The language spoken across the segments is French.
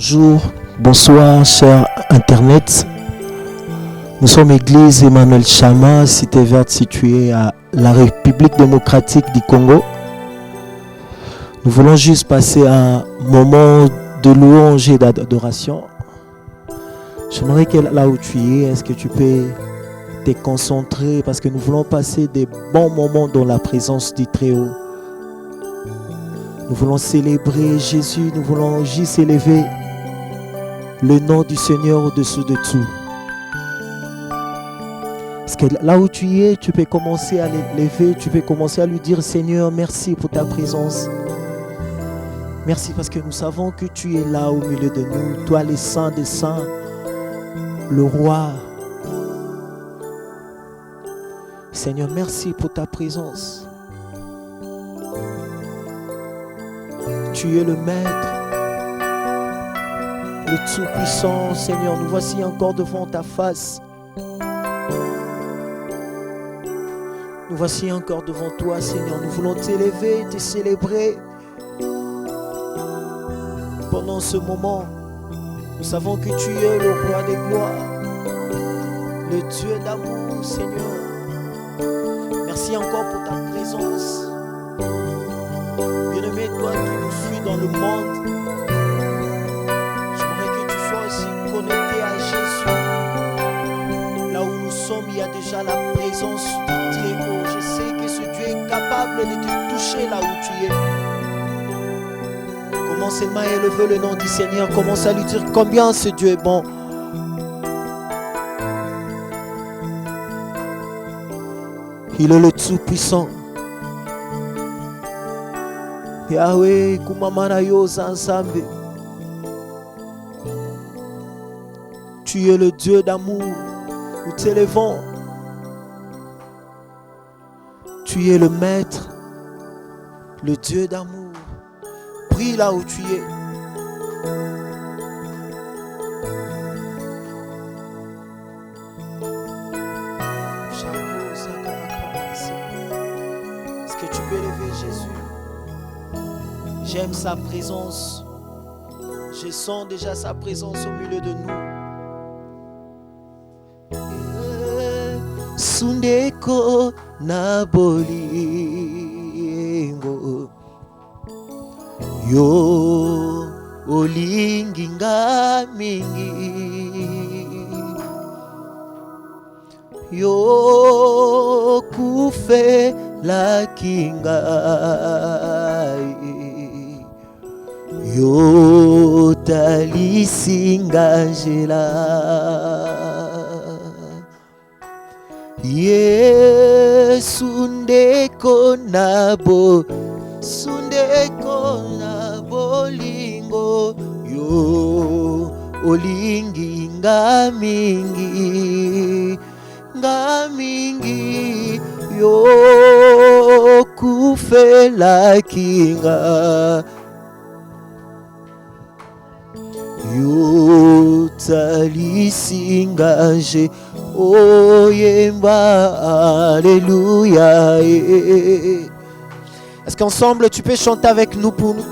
Bonjour, bonsoir, cher Internet. Nous sommes Église Emmanuel Chama, cité verte située à la République démocratique du Congo. Nous voulons juste passer un moment de louange et d'adoration. J'aimerais que là où tu es, est-ce que tu peux te concentrer parce que nous voulons passer des bons moments dans la présence du Très-Haut. Nous voulons célébrer Jésus, nous voulons juste élever le nom du Seigneur au-dessus de tout. Parce que là où tu es, tu peux commencer à l'élever, tu peux commencer à lui dire Seigneur, merci pour ta présence. Merci parce que nous savons que tu es là au milieu de nous, toi le Saint des Saints, le Roi. Seigneur, merci pour ta présence. Tu es le Maître, le Tout-Puissant. Seigneur, nous voici encore devant ta face. Nous voici encore devant toi, Seigneur. Nous voulons t'élever, te célébrer. Pendant ce moment, nous savons que tu es le Roi des gloires, le Dieu d'amour, Seigneur. Merci encore pour ta présence. Bien-aimé, toi qui nous suis dans le monde, j'aimerais que tu sois aussi connecté à Jésus. Là où nous sommes, il y a déjà la présence du Très-Haut. Je sais que ce Dieu est capable de te toucher là où tu es. Commence seulement à élever le nom du Seigneur. Commence à lui dire combien ce Dieu est bon. Il est le Tout-Puissant. Yahweh, kumamana yo ensemble. Tu es le Dieu d'amour. Nous t'élevons. Tu es le Maître, le Dieu d'amour. Prie là où tu es. Est-ce que tu peux élever Jésus? J'aime sa présence. Je sens déjà sa présence au milieu de nous. Sundeko na bolingo yo olingi nga mingi yo kufe la kingai yo talisingangela Yesu ndeko na bolingo yo olingi nga mingi yo kufela kinga yo talisinganje oyemba alléluia. Est-ce qu'ensemble tu peux chanter avec nous pour nous?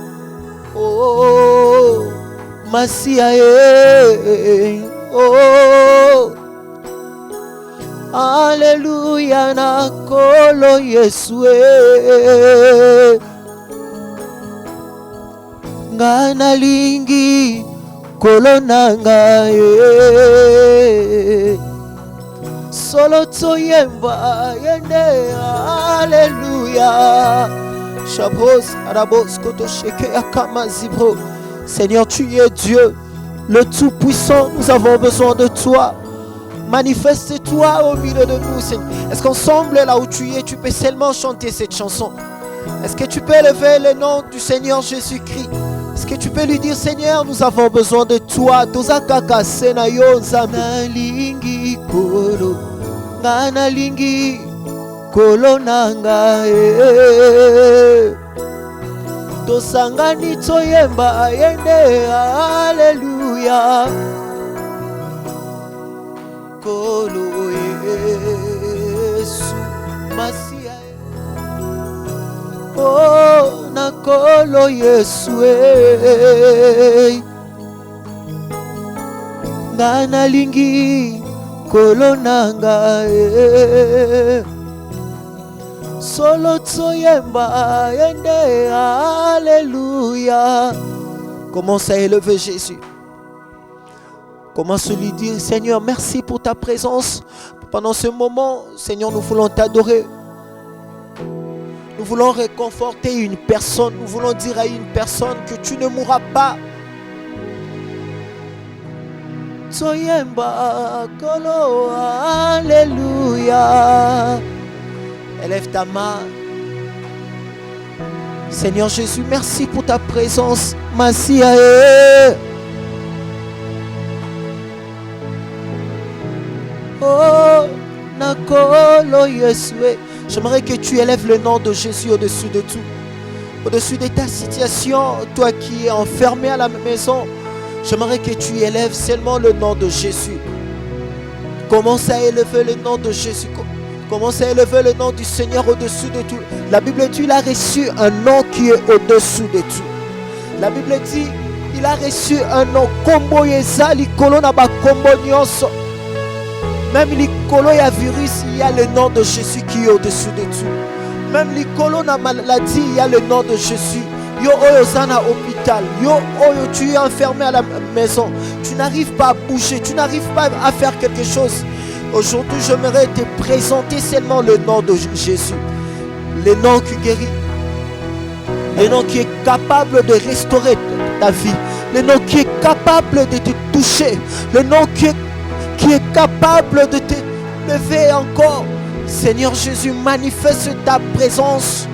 Oh Masia oh alléluia na kolo Yesu ngana lingi kolo nanga solo toyemba yende alléluia. Shabos arabos koto sheke akama zibro. Seigneur, tu es Dieu, le Tout-Puissant. Nous avons besoin de toi. Manifeste-toi au milieu de nous, Seigneur. Est-ce qu'ensemble, là où tu es, tu peux seulement chanter cette chanson? Est-ce que tu peux élever le nom du Seigneur Jésus-Christ? Est-ce que tu peux lui dire, Seigneur, nous avons besoin de toi. Tozakaka senayo nzalingi kolo nganalingi kolo nanga tosangani toyemba yende haleluya kolo Yesu Masia oh na kolo Yesu nga nalingi kolonanga solo tsoyemba yende alléluia. Commence à élever Jésus. Commence à lui dire, Seigneur, merci pour ta présence. Pendant ce moment, Seigneur, nous voulons t'adorer. Nous voulons réconforter une personne. Nous voulons dire à une personne que tu ne mourras pas. Tsoyemba kolo, alléluia. Élève ta main. Seigneur Jésus, merci pour ta présence. Masiae. Oh, nakolo Yesue. J'aimerais que tu élèves le nom de Jésus au-dessus de tout. Au-dessus de ta situation, toi qui es enfermé à la maison, j'aimerais que tu élèves seulement le nom de Jésus. Commence à élever le nom de Jésus. Commence à élever le nom du Seigneur au-dessus de tout. La Bible dit qu'il a reçu un nom qui est au-dessus de tout. La Bible dit il a reçu un nom. Kombo yeza likolo na ba kombo nyonso. Même likolo ya virus, il y a le nom de Jésus qui est au-dessus de tout. Même likolo na maladie, il y a le nom de Jésus. Yo oyo zana hôpital. Yo oyo tu es enfermé à la maison. Tu n'arrives pas à bouger. Tu n'arrives pas à faire quelque chose. Aujourd'hui, j'aimerais te présenter seulement le nom de Jésus. Le nom qui guérit. Le nom qui est capable de restaurer ta vie. Le nom qui est capable de te toucher. Le nom qui est capable de te lever encore. Seigneur Jésus, manifeste ta présence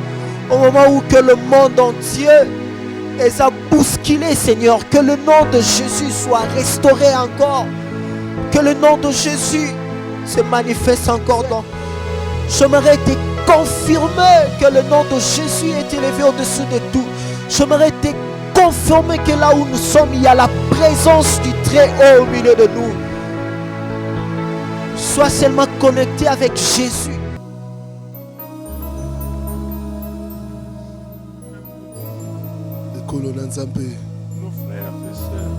au moment où que le monde entier est à bousculer, Seigneur. Que le nom de Jésus soit restauré encore. Que le nom de Jésus se manifeste encore dans. J'aimerais te confirmer que le nom de Jésus est élevé au-dessus de tout. J'aimerais te confirmer que là où nous sommes, il y a la présence du Très-Haut au milieu de nous. Sois seulement connecté avec Jésus. Nos frères et sœurs,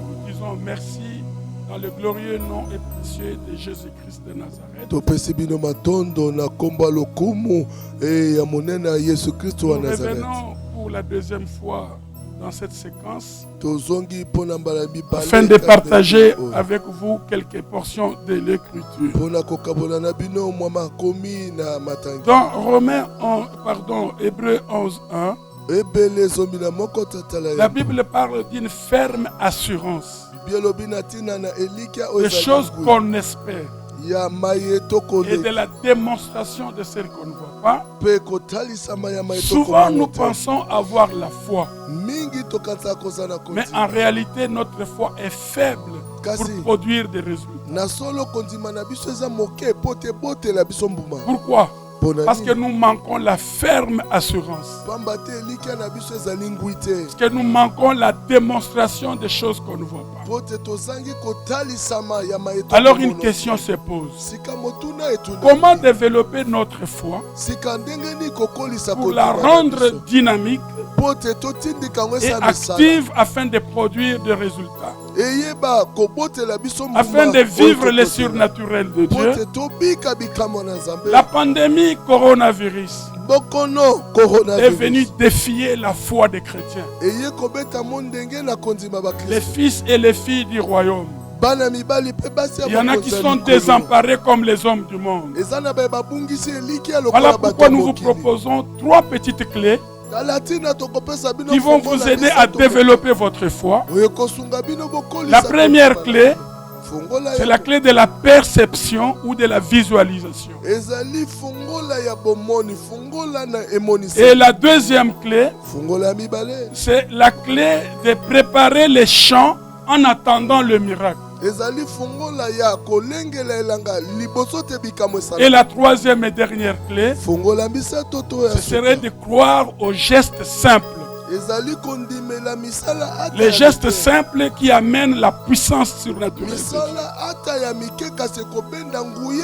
nous disons merci dans le glorieux nom et précieux de Jésus-Christ de Nazareth. Nous revenons pour la deuxième fois dans cette séquence afin de partager avec vous quelques portions de l'écriture. Dans Hébreux 11:1, la Bible parle d'une ferme assurance des choses qu'on espère et de la démonstration de celles qu'on ne voit pas. Souvent nous pensons avoir la foi, mais en réalité notre foi est faible pour produire des résultats. Pourquoi? Parce que nous manquons la ferme assurance. Parce que nous manquons la démonstration des choses qu'on ne voit pas. Alors une question se pose. Comment développer notre foi pour la rendre dynamique et active afin de produire des résultats? Afin de vivre les surnaturels de Dieu. La pandémie coronavirus est venue défier la foi des chrétiens. Les fils et les filles du royaume. Il y en a qui sont désemparés comme les hommes du monde. Voilà pourquoi nous vous proposons 3 petites clés qui vont vous aider à développer votre foi. La première clé, c'est la clé de la perception ou de la visualisation. Et la deuxième clé, c'est la clé de préparer les champs en attendant le miracle. Et la troisième et dernière clé, ce serait de croire aux gestes simples Les gestes simples qui amènent la puissance surnaturelle.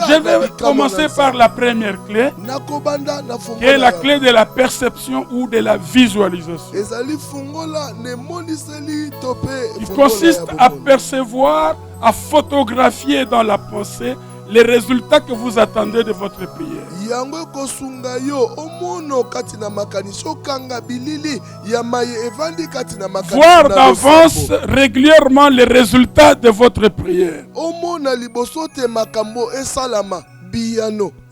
Je vais commencer par la première clé, qui est la clé de la perception ou de la visualisation. Il consiste à percevoir, à photographier dans la pensée les résultats que vous attendez de votre prière. Voir d'avance régulièrement les résultats de votre prière.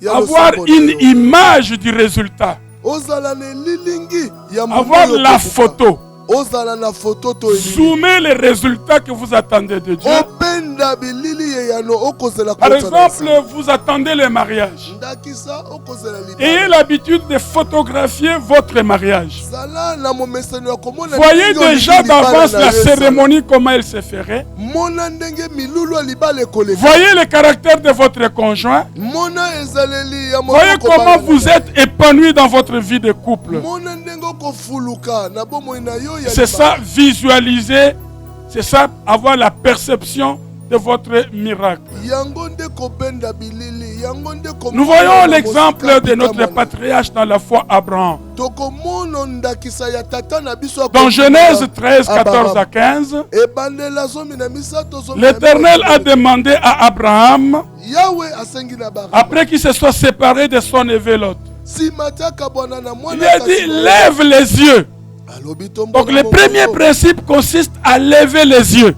Avoir une image du résultat. Avoir la photo. Zoomer les résultats que vous attendez de Dieu. Par exemple, vous attendez le mariage. Ayez l'habitude de photographier votre mariage. Voyez déjà d'avance la cérémonie, comment elle se ferait. Voyez le caractère de votre conjoint. Voyez comment vous êtes épanoui dans votre vie de couple. C'est ça, visualiser. C'est ça, avoir la perception de votre miracle. Nous voyons l'exemple de notre patriarche dans la foi, Abraham. Dans Genèse 13, 14 à 15, l'Éternel a demandé à Abraham, après qu'il se soit séparé de son neveu Lot, il a dit, lève les yeux. Donc le premier principe consiste à lever les yeux.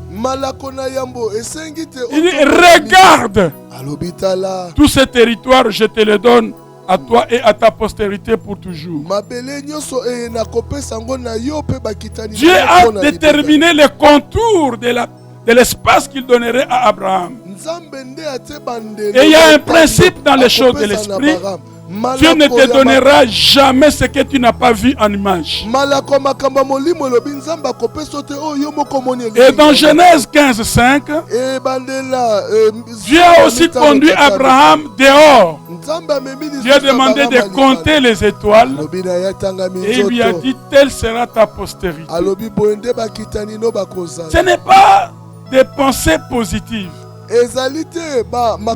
Il dit, regarde, tout ce territoire, je te le donne à toi et à ta postérité pour toujours. Dieu a déterminé les contours de l'espace qu'il donnerait à Abraham. Et il y a un principe dans les choses de l'esprit. Dieu ne te donnera jamais ce que tu n'as pas vu en image. Et dans Genèse 15, 5, Dieu a aussi conduit Abraham dehors. Dieu a demandé de compter les étoiles et il lui a dit, telle sera ta postérité. Ce n'est pas des pensées positives,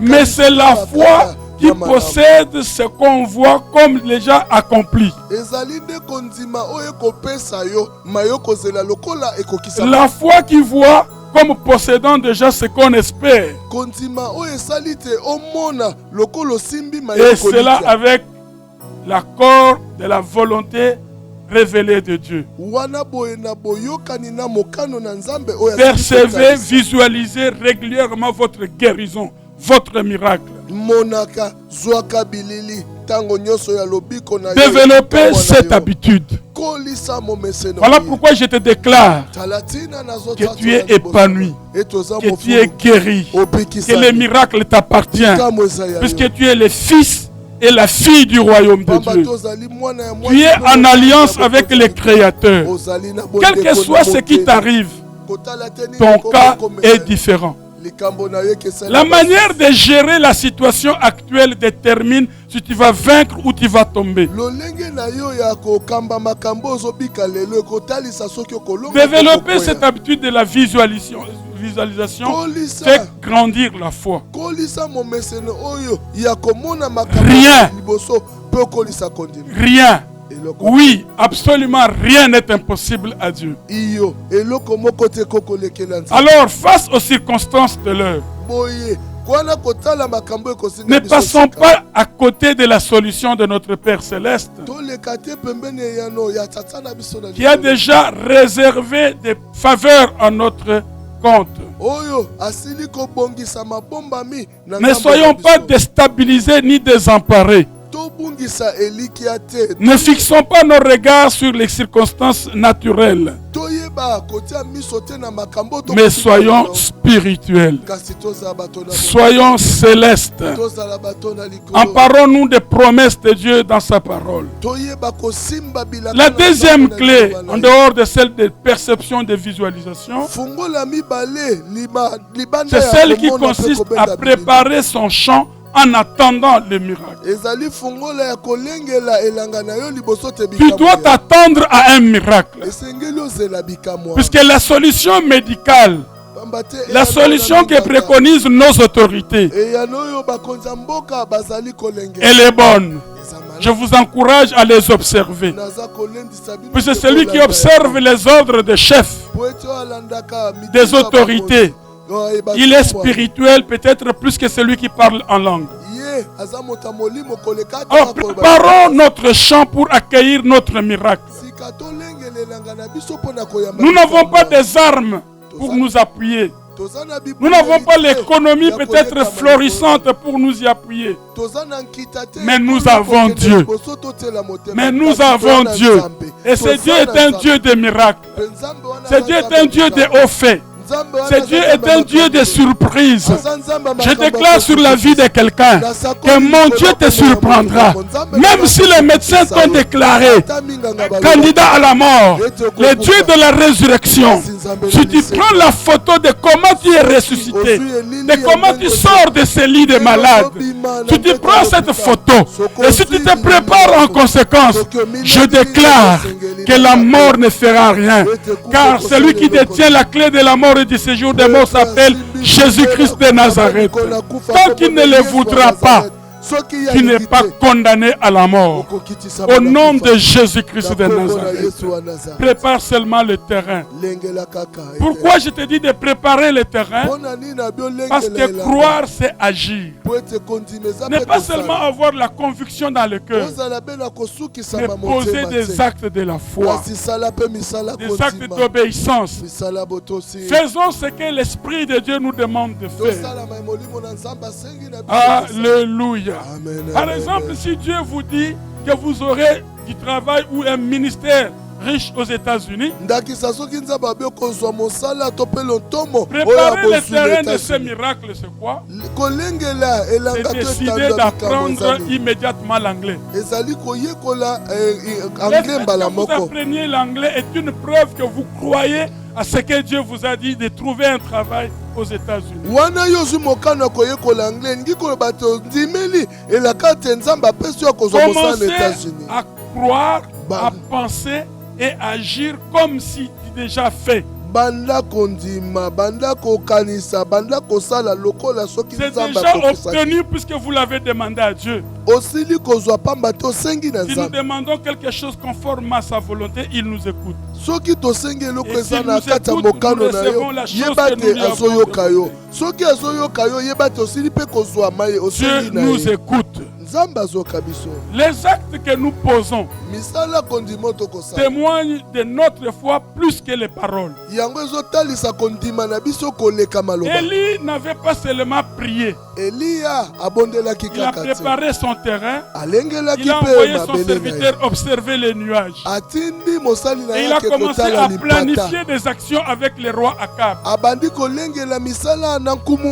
mais c'est la foi qui possède ce qu'on voit comme déjà accompli. La foi qui voit comme possédant déjà ce qu'on espère. Et cela avec l'accord de la volonté révélée de Dieu. Percevez, visualisez régulièrement votre guérison, votre miracle. Développez cette habitude. Voilà pourquoi je te déclare que tu es épanoui, que tu es guéri, que le miracle t'appartient, puisque tu es le fils et la fille du royaume de Dieu. Tu es en alliance avec le Créateur. Quel que soit ce qui t'arrive, ton cas est différent. La manière de gérer la situation actuelle détermine si tu vas vaincre ou tu vas tomber. Développer cette habitude de la visualisation fait grandir la foi. Rien. Oui, absolument rien n'est impossible à Dieu. Alors, face aux circonstances de l'heure, ne passons pas à côté de la solution de notre Père Céleste, qui a déjà réservé des faveurs à notre compte. Ne soyons pas déstabilisés ni désemparés. Ne fixons pas nos regards sur les circonstances naturelles, mais soyons spirituels, soyons célestes. Emparons-nous des promesses de Dieu dans sa parole. La deuxième clé, en dehors de celle de perception et de visualisation, c'est celle qui consiste à préparer son champ en attendant le miracle. Tu dois t'attendre à un miracle. Puisque la solution médicale, la solution que préconisent nos autorités, elle est bonne. Je vous encourage à les observer. Puisque celui qui observe les ordres des chefs, des autorités, il est spirituel peut-être plus que celui qui parle en langue. Alors préparons notre champ pour accueillir notre miracle. Nous n'avons pas des armes pour nous appuyer. Nous n'avons pas l'économie peut-être florissante pour nous y appuyer. Mais nous avons Dieu. Mais nous avons Dieu. Et ce Dieu est un Dieu de miracles. Ce Dieu est un Dieu de hauts faits. Ce Dieu est un Dieu de surprises. Je déclare sur la vie de quelqu'un que mon Dieu te surprendra. Même si les médecins t'ont déclaré candidat à la mort, le Dieu de la résurrection, si tu prends la photo de comment tu es ressuscité, de comment tu sors de ce lit de malades, si tu prends cette photo et si tu te prépares en conséquence, je déclare que la mort ne fera rien. Car celui qui détient la clé de la mort et du séjour des morts s'appelle Jésus-Christ de Nazareth. Tant qu'il ne le voudra pas, tu n'es pas condamné à la mort. Au nom de Jésus-Christ de Nazareth, prépare seulement le terrain. Pourquoi je te dis de préparer le terrain? Parce que croire, c'est agir. Ne pas seulement avoir la conviction dans le cœur, mais poser des actes de la foi, des actes d'obéissance. Faisons ce que l'Esprit de Dieu nous demande de faire. Alléluia. Amen, par exemple, si Dieu vous dit que vous aurez du travail ou un ministère riche aux États-Unis, préparer le terrain de ce miracle, c'est quoi? C'est décider d'apprendre immédiatement l'anglais. Le fait que vous appreniez l'anglais est une preuve que vous croyez à ce que Dieu vous a dit de trouver un travail aux États-Unis. Commencez à croire, à penser et agir comme si tu déjà fait. C'est déjà obtenu puisque vous l'avez demandé à Dieu. Si nous demandons quelque chose conforme à sa volonté, il nous écoute. Et si nous écoute, nous recevons la chose que nous lui avons demandé. Dieu nous écoute. Les actes que nous posons témoignent de notre foi plus que les paroles. Élie n'avait pas seulement prié. Il a préparé son terrain. Il a envoyé son serviteur observer les nuages. Et il a commencé à planifier des actions avec le roi Akab.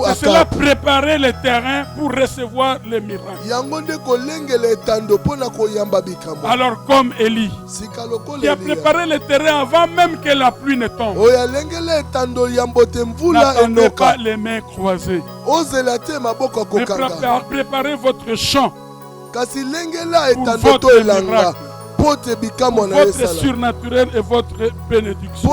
C'est cela préparer le terrain pour recevoir les miracles. Alors comme Élie, qui a préparé le terrain avant même que la pluie ne tombe, n'attendez pas les mains croisées. Mais préparez votre champ pour votre miracle, votre surnaturel et votre bénédiction.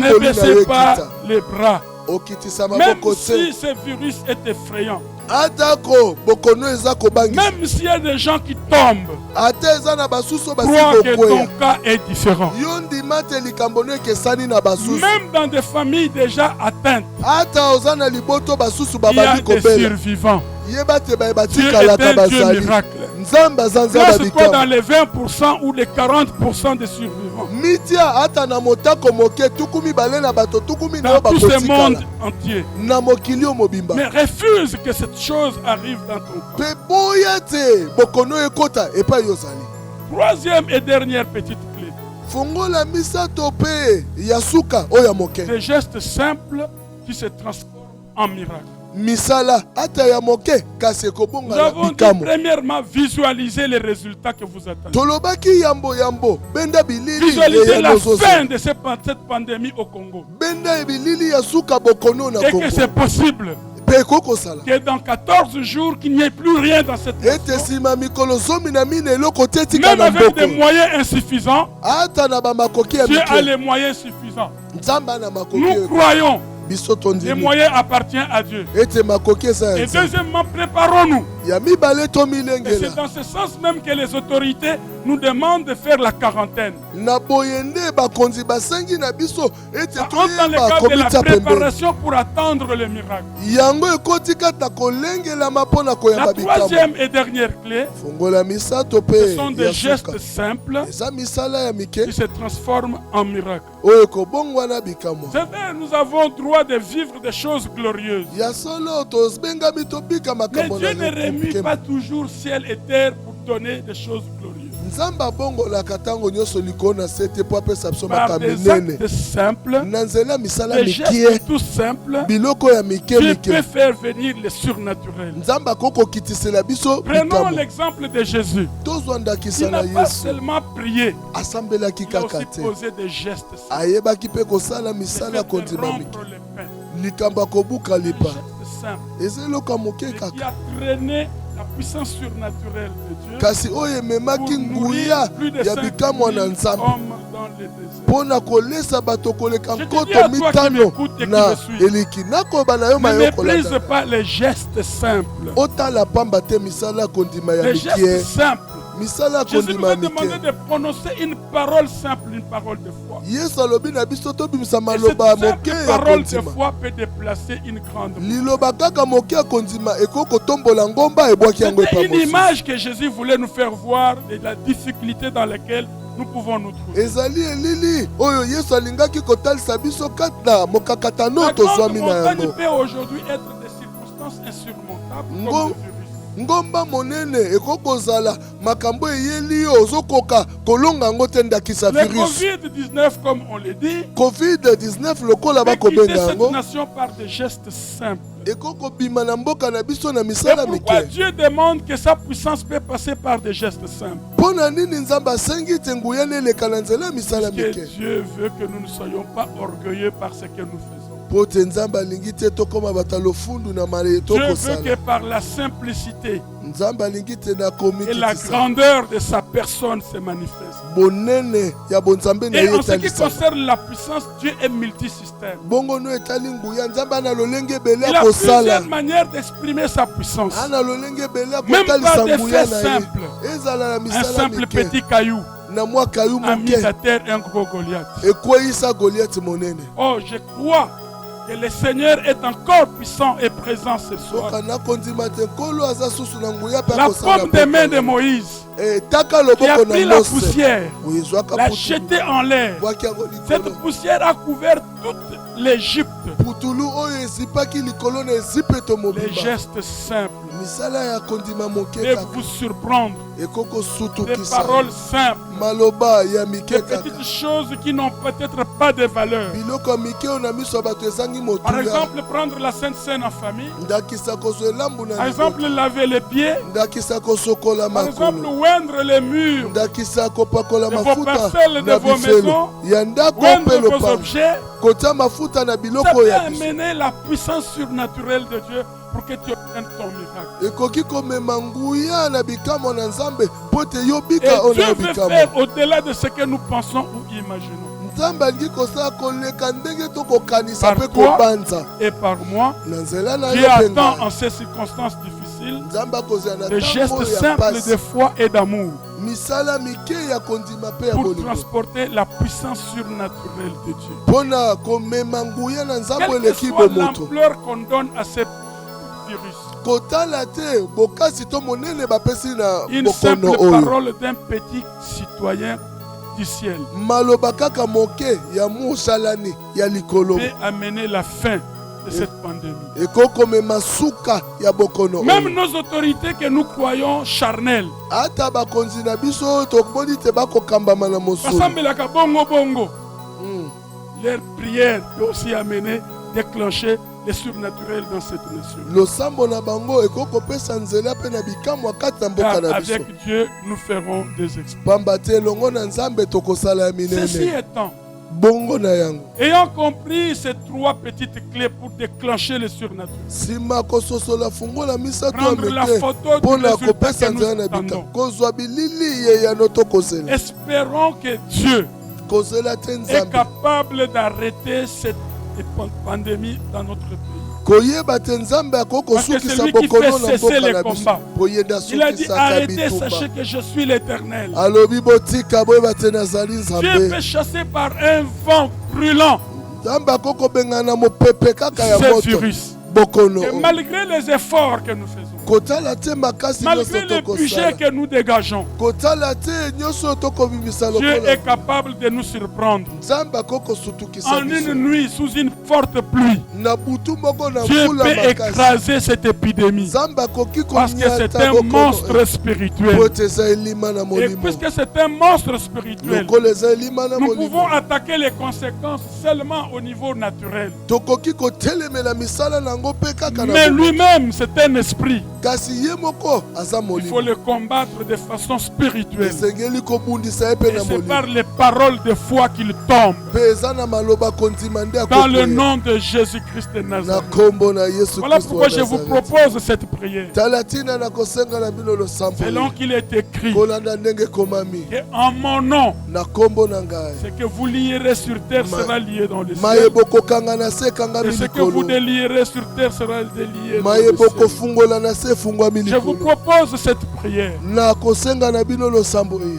Ne baissez pas les bras. Même si ce virus est effrayant, même s'il y a des gens qui tombent, crois que ton cas est différent. Même dans des familles déjà atteintes, il y a des survivants. Dieu est un Dieu miracle. Place-toi dans les 20% ou les 40% des survivants. Dans tout ce monde entier. Mais refuse que cette chose arrive dans ton cas. Troisième et dernière petite clé. Des gestes simples qui se transforment en miracle. Nous avons dit premièrement visualiser les résultats que vous attendez. Visualiser la fin de cette pandémie au Congo. Et que c'est possible. Que dans 14 jours, qu'il n'y ait plus rien dans cette nation. Même avec des moyens insuffisants, Dieu a les moyens suffisants. Nous croyons. Les moyens appartiennent à Dieu. Et deuxièmement, préparons-nous. Et c'est dans ce sens même que les autorités nous demandent de faire la quarantaine. Ça entre dans le cadre de la préparation pour attendre le miracle. La troisième et dernière clé, ce sont des gestes simples qui se transforment en miracles. C'est vrai, nous avons droit de vivre des choses glorieuses. Mais Dieu ne remue pas toujours ciel et terre pour donner des choses glorieuses. Par des actes simples, des gestes tout simples, Dieu peut faire venir le surnaturel. Prenons l'exemple de Jésus. Il n'a pas seulement prié, il a aussi posé des gestes simples. Il a fait rompre le pain. Des gestes simples. Qui a traîné la puissance surnaturelle de Dieu pour nourrir plus de 5 000 hommes dans le désert. Je te dis à toi qui m'écoutes et qui me suis, ne méprise pas les gestes simples. Les gestes simples. Jésus nous a demandé de prononcer une parole simple, une parole de foi. Et cette simple parole de foi peut déplacer une grande montagne. C'était une image que Jésus voulait nous faire voir de la difficulté dans laquelle nous pouvons nous trouver. La grande montagne peut aujourd'hui être des circonstances insurmontables comme le virus. Ngomba monene ekokozala makambo eyeli ozokoka kolonga ngote ndakisa virus. Le Covid-19 comme on le dit. Covid-19 lokola bakobenga cette nation par des gestes simples. Et pourquoi Dieu demande que sa puissance peut passer par des gestes simples? Parce que Dieu veut que nous ne soyons pas orgueilleux par ce que nous faisons. Dieu veut que par la simplicité et la grandeur de sa personne se manifeste. Et en ce qui concerne la puissance, Dieu est multisystème. Il a plusieurs manières d'exprimer sa puissance. Même par des faits simples. Un simple petit caillou a mis à terre un gros Goliath. Oh, je crois que le Seigneur est encore puissant et présent ce soir. La paume des mains de Moïse qui a pris la poussière, l'a jetée en l'air. Cette poussière a couvert toute l'Égypte. Les gestes simples de vous surprendre. Des paroles simples. Des petites choses qui n'ont peut-être pas de valeur. Par exemple, prendre la Sainte Seine en famille. Par exemple, laver les pieds. Par exemple, oindre les murs de vos parcelles, de vos maisons. Oindre vos objets. Ça peut amener la puissance surnaturelle de Dieu pour que tu obtiennes ton miracle. Et Dieu veut faire au-delà de ce que nous pensons ou imaginons. Par toi et par moi, Dieu attend en ces circonstances difficiles des gestes simples de foi et d'amour pour transporter la puissance surnaturelle de Dieu. Quelle que soit l'ampleur qu'on donne à ces virus, une simple parole d'un petit citoyen du ciel peut amener la fin de cette pandémie. Même nos autorités que nous croyons charnelles, leur prière peut aussi amener, déclencher le surnaturel dans cette nation. Car avec Dieu, nous ferons des exploits. Ceci étant, bongo na yango. Ayant compris ces 3 petites clés pour déclencher le surnaturel, sima kososola fungola misato prendre la photo du résultat que nous attendons. Kozwa bilili ye ya noto kozela. Espérons que Dieu kozela est tenzambe capable d'arrêter cette pandémie dans notre pays. koyeba tenzambe akoko Parce que sukisa celui qui bokono fait na cesser les mboka na combats, biso koyenda il a dit sukisa arrêtez, kabitumba. sachez que je suis l'Éternel. Alobi botika boyeba te nazali Dieu nzambe. fait chasser par un vent brûlant Nzambe akoko bengana mopepe kaka ya ce moto virus. bokono. Et malgré les efforts que nous faisons, Kotala te makasi malgré nyonso les budgets tokosala. que nous dégageons, Kotala te nyonso tokobimisa Dieu lokola. est capable de nous surprendre. Nzambe akoko sutukisa En une biso. nuit, sous une forte pluie, Na butu moko na Dieu mbula peut makasi. écraser cette épidémie. Nzambe akoki Parce que c'est konyata un bokono. monstre spirituel. Po ete eza elima na Et molimo. puisque c'est un monstre spirituel, Lokola eza elima na nous molimo. pouvons attaquer les conséquences seulement au niveau naturel. Tokoki kotelemela misala nango mpe kaka na Mais bokono. lui-même, c'est un esprit. Kasi ye moko aza Il faut molimo. le combattre de façon spirituelle. Esengeli kobundisa ye mpe Et na c'est molimo. par les paroles de foi qu'il tombe. Mpe eza na maloba kondima nde Dans le akokoya. nom de Jésus-Christ de Na Nazareth. kombo na Yesu Voilà Kristo pourquoi wa je vous Nazareth. propose cette prière. Tala tina na kosenga na bino losambo. Selon qu'il est écrit Kolanda ndenge komami. que en mon nom, Na kombo na ngai. ce que vous lierez sur terre sera lié dans le ciel. Mayeboko kanga na se kanga Et ce que vous milikolo. délierez sur terre sera délié dans le Mayeboko ciel. fungola na se fungwa Je vous milikolo. propose cette prière. Na kosenga na bino losambo e.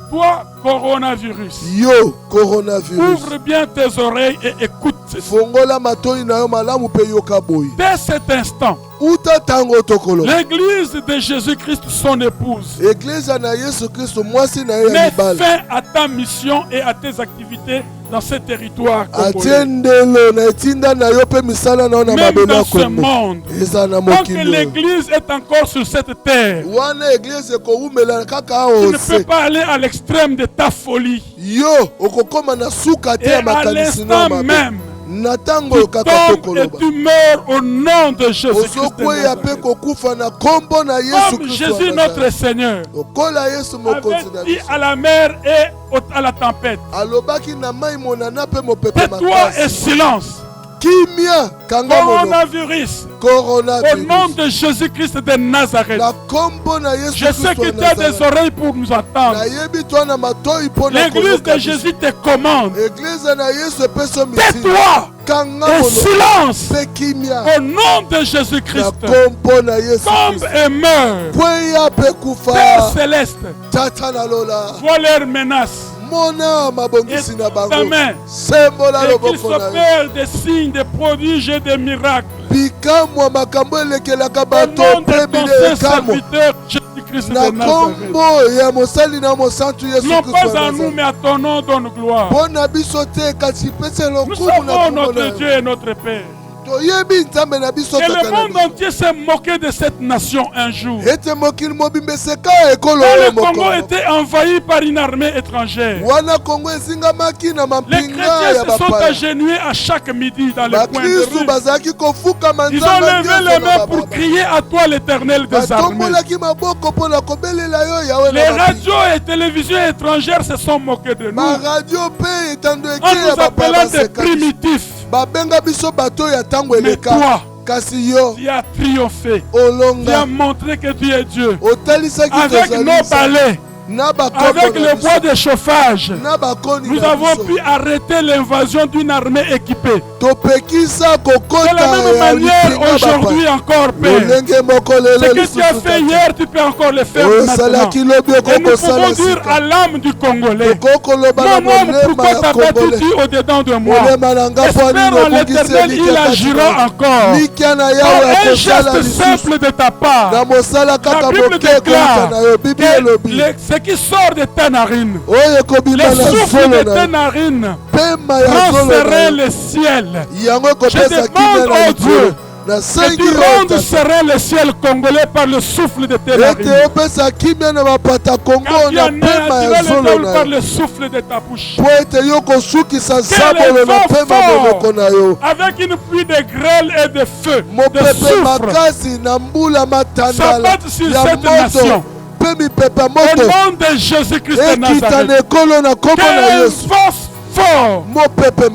Toi, coronavirus, Yo coronavirus. ouvre bien tes oreilles et écoute ceci. Fongola matoi na yo malamu pe yoka boy. Dès cet instant, Uta tango tokolo. l'église de Jésus-Christ, son épouse, Église na Yesu Kristo mwasi na ye ya met libala. fin à ta mission et à tes activités dans ce territoire congolais. Atiendelo na etinda na yo pe misala na yo na Même mabele dans ya ce Kongo. monde, Eza na tant que mokili. l'église est encore sur cette terre, Wana église ekoumela kaka tu ne peux ose. pas aller à l'extrême de ta folie. Yo okokoma na suka te Et ya à makanisi no l'instant mabe. même, Na tango tu yo kaka tombes et tokoloba. tu meurs au nom de Jésus-Christ de Ozokweya pe Nazareth. kokufa na kombo na Yesu Comme Kristo. Jésus notre Seigneur Okola Yesu mokonzi avait na dit biso. à la mer et à la tempête, Alobaki na mai monana pe mopepe tais-toi et makasi. silence. Kimia kanga mono. Coronavirus, au Coronavirus. nom de Jésus-Christ de Nazareth. Na kombo na Yesu Je sais Kristo que wa tu as des Nazareth. oreilles pour nous entendre. Nayebi to na matoi mpo na L'église koloka de biso. Jésus te commande. Église na Yesu epeso misi. Tais-toi Kanga et mono. silence. Pe kimia. Au nom de Na Jésus-Christ, kombo na Yesu tombe Kristo. et meurt. Pweya pe Père kufa. céleste, Tata na lola. vois leurs menaces. Mona mabongisi na Et ta bango. main. Sembola Et qu'il loboko na yo. s'opère des signes, des prodiges et des miracles. bikamwa makambo elekelaka Au bato nom mpe de ton bile saint ekamwa serviteur Jésus-Christ na de Nazareth. kombo ya mosali na mosantu yesu Non kristo pas à nous, mais à ton nom donne gloire. mpo na biso te kasi pese Nous lokumu na savons kombo notre na Dieu yo et notre Père. toyebi nzambe na biso Et kaka le na monde biso entier s'est moqué de cette nation un jour. ete mokili mobimba eseka ekolo Quand oyo le Congo mokolo était envahi par une armée étrangère, wana kongo ezingamaki na les mampinga chrétiens ya se sont bapaya agenouillés à chaque midi dans les coins de bakristu rue. bazalaki kofukama Ils ont nzambe levé les nyonso mains na pour bababa crier à toi l'Éternel des armées. batombolaki maboko mpo na kobelela yo yawe Les na mampinga radios et télévisions étrangères se sont moqués de nous baradio mpe etando en eke nous ya bapaya appelant des baseka primitifs. babenga biso bato ya ntango Mais eleka toi, kasi yo tu as triomphé. Tu olonga as montré que tu es Dieu. otalisaki Avec nos balais, na bakombo avec na le biso, bois de chauffage, na bakoni nous na avons biso. pu arrêter l'invasion d'une armée équipée. topekisa De kokota la même ya manière, lipinga aujourd'hui encore, Père. lolenge moko Ce lelo que tu as fait hier, tu peux encore le faire maintenant. osalaki lobi Et nous pouvons okokosala dire à sika l'âme du Congolais, okokoloba na mon homme, molema pourquoi ya t'as battu kongole au-dedans de moi? molema na nga po Espère anini en obungisi l'Éternel, il eliki agira kati encore. likia na Par yawe un akosala geste lisusu simple de ta part, na mosala kaka la Bible moke kota déclare na yo bibi que elobi ce qui sort de ta narine, oyo ekobima les na souffles zolo de na tes yo narines pema ya zolo na transférer yo le ciel. yango ekopesa Je kimia demande na au Dieu likolo na Que sengi tu oyo rendes tata serein le ciel congolais par le souffle de tes ete narines. opesa kimia na bapata kongo Car tu na as pema ya attiré le zolo diable na par yo le souffle de ta bouche. po ete yo kosukisa Quel zabolo na vent pema fort monoko na yo avec une pluie de grêle et de feu, de mopepe soufre, makasi na mbula matandala s'abattent sur ya cette moto nation. mpe mipepe ya Au moto nom de Jésus-Christ de ekita na Nazareth. ekolo na kombo na Qu'un yesu vent fort,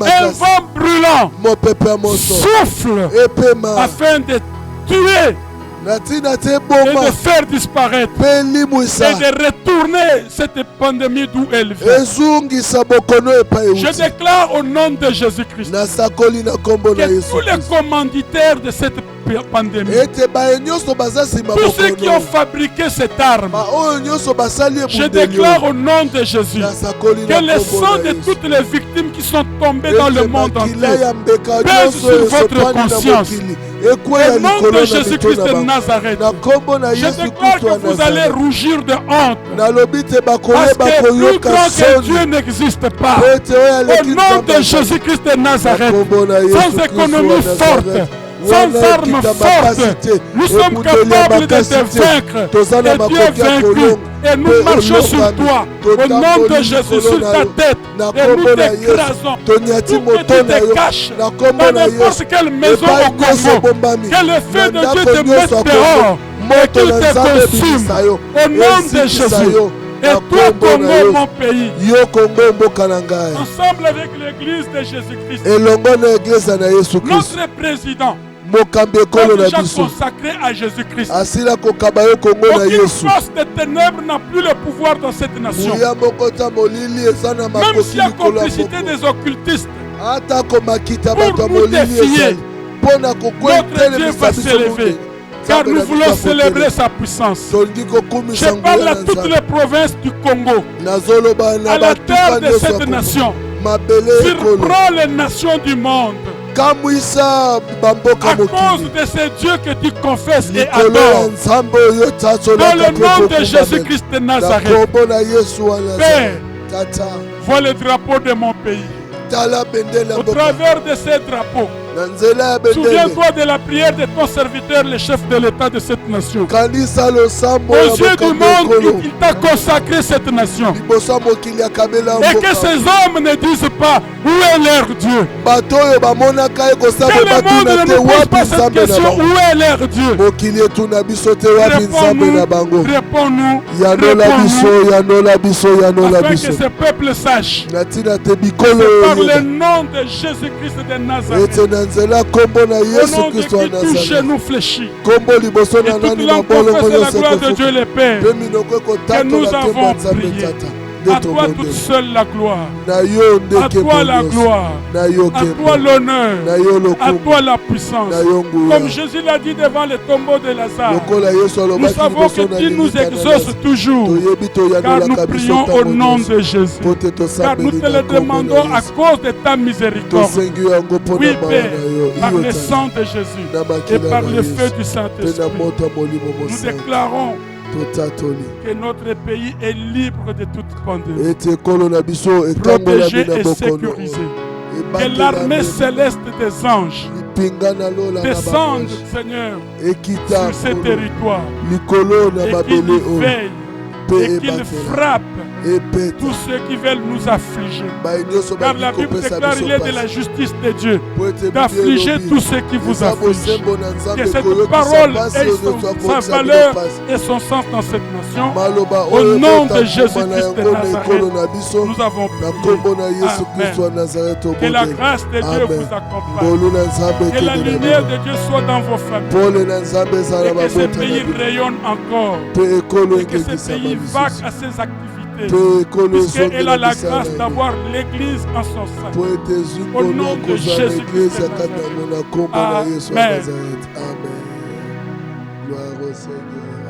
un vent brûlant souffle afin de tuer et de faire disparaître et de retourner cette pandémie d'où elle vient. Je déclare au nom de Jésus-Christ que tous les commanditaires de cette pandémie, tous ceux qui ont fabriqué cette arme, je déclare au nom de Jésus que le sang de toutes les victimes qui sont tombées dans le monde entier pèse sur votre conscience. Au nom de Jésus-Christ de Nazareth, je déclare que vous allez rougir de honte parce que plus grand que Dieu n'existe pas. Au nom de Jésus-Christ de Nazareth, sans économie forte, sans armes fortes, nous sommes capables de te vaincre. Et Dieu est vaincu. Et nous marchons sur toi. Au nom de Jésus, sur ta tête. Et nous t'écrasons. Tout que tu te caches dans n'importe quelle maison au Congo. Que le feu de Dieu te mette dehors et qu'il te consume. Au nom de Jésus. Et toi, Congo, mon pays, ensemble avec l'église de Jésus-Christ, notre président, déjà consacré à Jésus-Christ. Aucune force de ténèbres n'a plus le pouvoir dans cette nation. Même s'il y a complicité des occultistes pour nous défier, notre Dieu va s'élever. Car nous voulons célébrer sa puissance. Je parle à toutes les provinces du Congo, à la terre de cette nation. Surprends les nations du monde. À cause de ces dieux que tu confesses et adores. Dans le nom de Jésus-Christ de Nazareth. Père, vois le drapeau de mon pays. Au travers de ces drapeaux, souviens-toi de la prière de ton serviteur, le chef de l'État de cette nation. Aux yeux du monde, il t'a consacré cette nation. Et que ces hommes ne disent pas où est leur Dieu. Que le monde ne nous pose pas cette question, où est leur Dieu. Réponds-nous, afin que ce peuple sache que par le nom de Jésus-Christ de Nazareth, au nom de qui tout genou fléchit, et toute langue confesse la gloire de Dieu le Père, que nous avons prié. À toi toute seule la gloire, à toi la gloire, à toi l'honneur, à toi la puissance. Comme Jésus l'a dit devant le tombeau de Lazare, nous savons que tu nous exauces toujours, car nous prions au nom de Jésus, car nous te le demandons à cause de ta miséricorde. Oui, Père, par le sang de Jésus et par le feu du Saint-Esprit, nous déclarons que notre pays est libre de toute pandémie, protégé et sécurisé. Que l'armée céleste des anges descende, Seigneur, sur ces territoires et qu'il veille et qu'il frappe tous ceux qui veulent nous affliger. Car la Bible déclare qu'il est de la justice de Dieu d'affliger tous ceux qui vous affligent. Que cette parole ait sa valeur et son sens dans cette nation. Au nom de Jésus-Christ de Nazareth, nous avons prié. Amen. Que la grâce de Dieu vous accompagne. Que la lumière de Dieu soit dans vos familles. Et que ce pays rayonne encore. Et que ce pays vaque à ses activités. Puisqu'elle a la grâce d'avoir l'Église en son sein. Au nom de Jésus-Christ. Amen. Gloire au Seigneur.